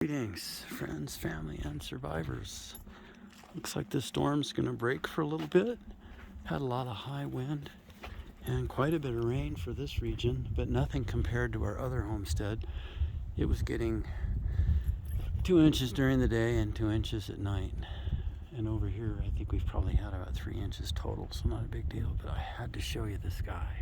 Greetings, friends, family, and survivors. Looks like the storm's going to break for a little bit. Had a lot of high wind and quite a bit of rain for this region, but nothing compared to our other homestead. It was getting 2 inches during the day and 2 inches at night. And over here, I think we've probably had about 3 inches total, so not a big deal, but I had to show you the sky.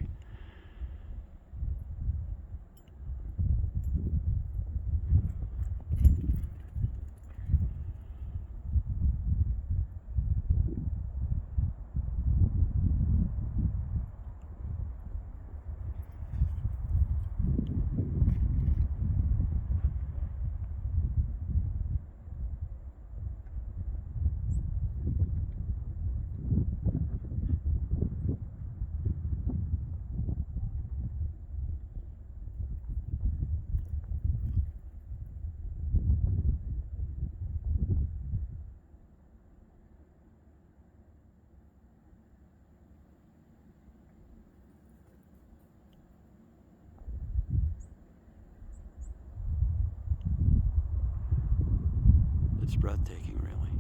It's breathtaking, really.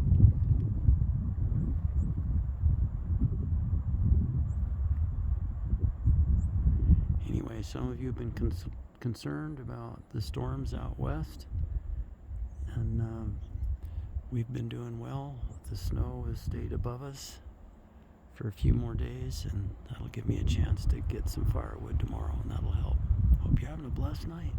Anyway, some of you have been concerned about the storms out west, and we've been doing well. The snow has stayed above us for a few more days, and that'll give me a chance to get some firewood tomorrow, and that'll help. Hope you're having a blessed night.